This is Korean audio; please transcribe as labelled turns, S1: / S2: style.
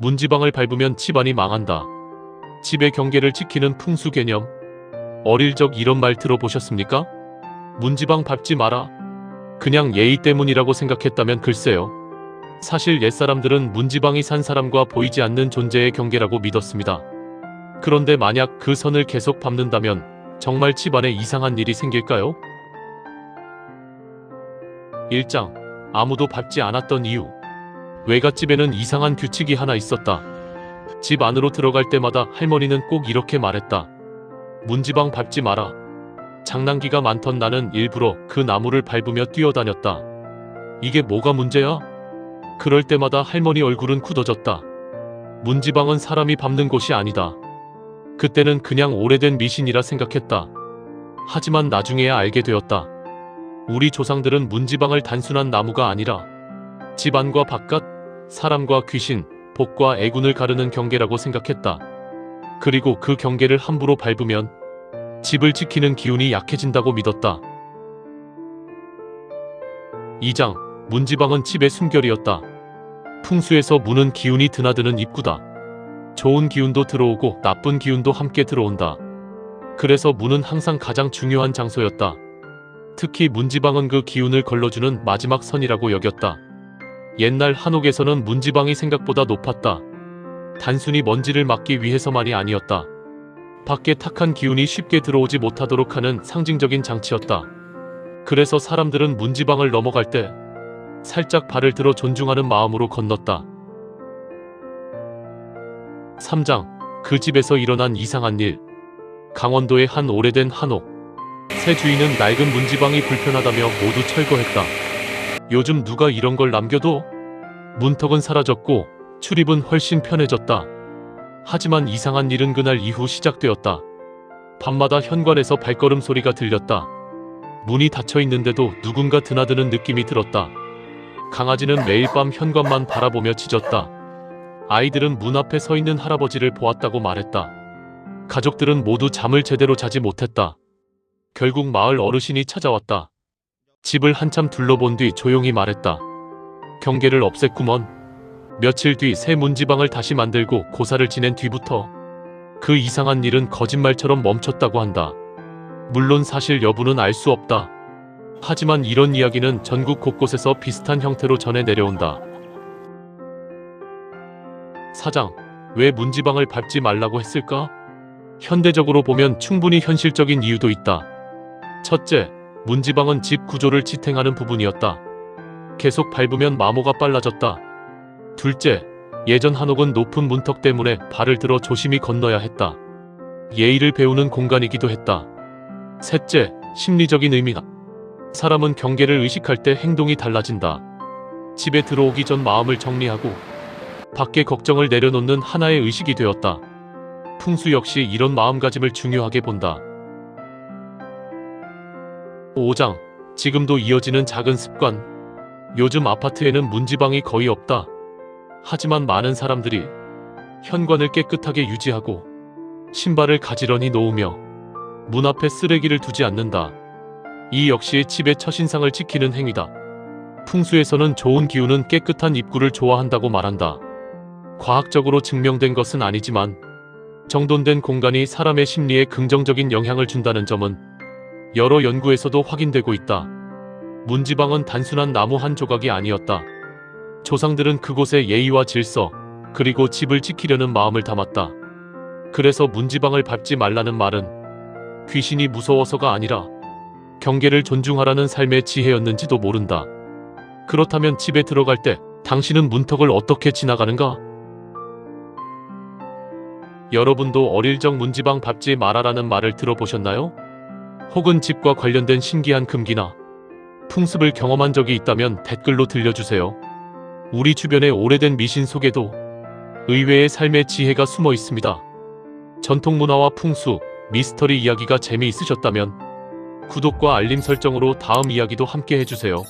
S1: 문지방을 밟으면 집안이 망한다. 집의 경계를 지키는 풍수 개념. 어릴 적 이런 말 들어보셨습니까? 문지방 밟지 마라. 그냥 예의 때문이라고 생각했다면 글쎄요. 사실 옛사람들은 문지방이 산 사람과 보이지 않는 존재의 경계라고 믿었습니다. 그런데 만약 그 선을 계속 밟는다면 정말 집안에 이상한 일이 생길까요? 1장. 아무도 밟지 않았던 이유. 외갓집에는 이상한 규칙이 하나 있었다. 집 안으로 들어갈 때마다 할머니는 꼭 이렇게 말했다. 문지방 밟지 마라. 장난기가 많던 나는 일부러 그 나무를 밟으며 뛰어다녔다. 이게 뭐가 문제야? 그럴 때마다 할머니 얼굴은 굳어졌다. 문지방은 사람이 밟는 곳이 아니다. 그때는 그냥 오래된 미신이라 생각했다. 하지만 나중에야 알게 되었다. 우리 조상들은 문지방을 단순한 나무가 아니라 집 안과 바깥, 사람과 귀신, 복과 애군을 가르는 경계라고 생각했다. 그리고 그 경계를 함부로 밟으면 집을 지키는 기운이 약해진다고 믿었다. 2장. 문지방은 집의 숨결이었다. 풍수에서 문은 기운이 드나드는 입구다. 좋은 기운도 들어오고 나쁜 기운도 함께 들어온다. 그래서 문은 항상 가장 중요한 장소였다. 특히 문지방은 그 기운을 걸러주는 마지막 선이라고 여겼다. 옛날 한옥에서는 문지방이 생각보다 높았다. 단순히 먼지를 막기 위해서만이 아니었다. 밖에 탁한 기운이 쉽게 들어오지 못하도록 하는 상징적인 장치였다. 그래서 사람들은 문지방을 넘어갈 때 살짝 발을 들어 존중하는 마음으로 건넜다. 3장. 그 집에서 일어난 이상한 일. 강원도의 한 오래된 한옥. 새 주인은 낡은 문지방이 불편하다며 모두 철거했다. 요즘 누가 이런 걸 남겨둬? 문턱은 사라졌고 출입은 훨씬 편해졌다. 하지만 이상한 일은 그날 이후 시작되었다. 밤마다 현관에서 발걸음 소리가 들렸다. 문이 닫혀 있는데도 누군가 드나드는 느낌이 들었다. 강아지는 매일 밤 현관만 바라보며 짖었다. 아이들은 문 앞에 서 있는 할아버지를 보았다고 말했다. 가족들은 모두 잠을 제대로 자지 못했다. 결국 마을 어르신이 찾아왔다. 집을 한참 둘러본 뒤 조용히 말했다. 경계를 없앴구먼. 며칠 뒤 새 문지방을 다시 만들고 고사를 지낸 뒤부터 그 이상한 일은 거짓말처럼 멈췄다고 한다. 물론 사실 여부는 알 수 없다. 하지만 이런 이야기는 전국 곳곳에서 비슷한 형태로 전해 내려온다. 4장. 왜 문지방을 밟지 말라고 했을까? 현대적으로 보면 충분히 현실적인 이유도 있다. 첫째, 문지방은 집 구조를 지탱하는 부분이었다. 계속 밟으면 마모가 빨라졌다. 둘째, 예전 한옥은 높은 문턱 때문에 발을 들어 조심히 건너야 했다. 예의를 배우는 공간이기도 했다. 셋째, 심리적인 의미다. 사람은 경계를 의식할 때 행동이 달라진다. 집에 들어오기 전 마음을 정리하고 밖에 걱정을 내려놓는 하나의 의식이 되었다. 풍수 역시 이런 마음가짐을 중요하게 본다. 5장. 지금도 이어지는 작은 습관. 요즘 아파트에는 문지방이 거의 없다. 하지만 많은 사람들이 현관을 깨끗하게 유지하고 신발을 가지런히 놓으며 문 앞에 쓰레기를 두지 않는다. 이 역시 집의 첫인상을 지키는 행위다. 풍수에서는 좋은 기운은 깨끗한 입구를 좋아한다고 말한다. 과학적으로 증명된 것은 아니지만 정돈된 공간이 사람의 심리에 긍정적인 영향을 준다는 점은 여러 연구에서도 확인되고 있다. 문지방은 단순한 나무 한 조각이 아니었다. 조상들은 그곳에 예의와 질서, 그리고 집을 지키려는 마음을 담았다. 그래서 문지방을 밟지 말라는 말은 귀신이 무서워서가 아니라 경계를 존중하라는 삶의 지혜였는지도 모른다. 그렇다면 집에 들어갈 때 당신은 문턱을 어떻게 지나가는가? 여러분도 어릴 적 문지방 밟지 마라라는 말을 들어보셨나요? 혹은 집과 관련된 신기한 금기나 풍습을 경험한 적이 있다면 댓글로 들려주세요. 우리 주변의 오래된 미신 속에도 의외의 삶의 지혜가 숨어 있습니다. 전통문화와 풍수, 미스터리 이야기가 재미있으셨다면 구독과 알림 설정으로 다음 이야기도 함께 해주세요.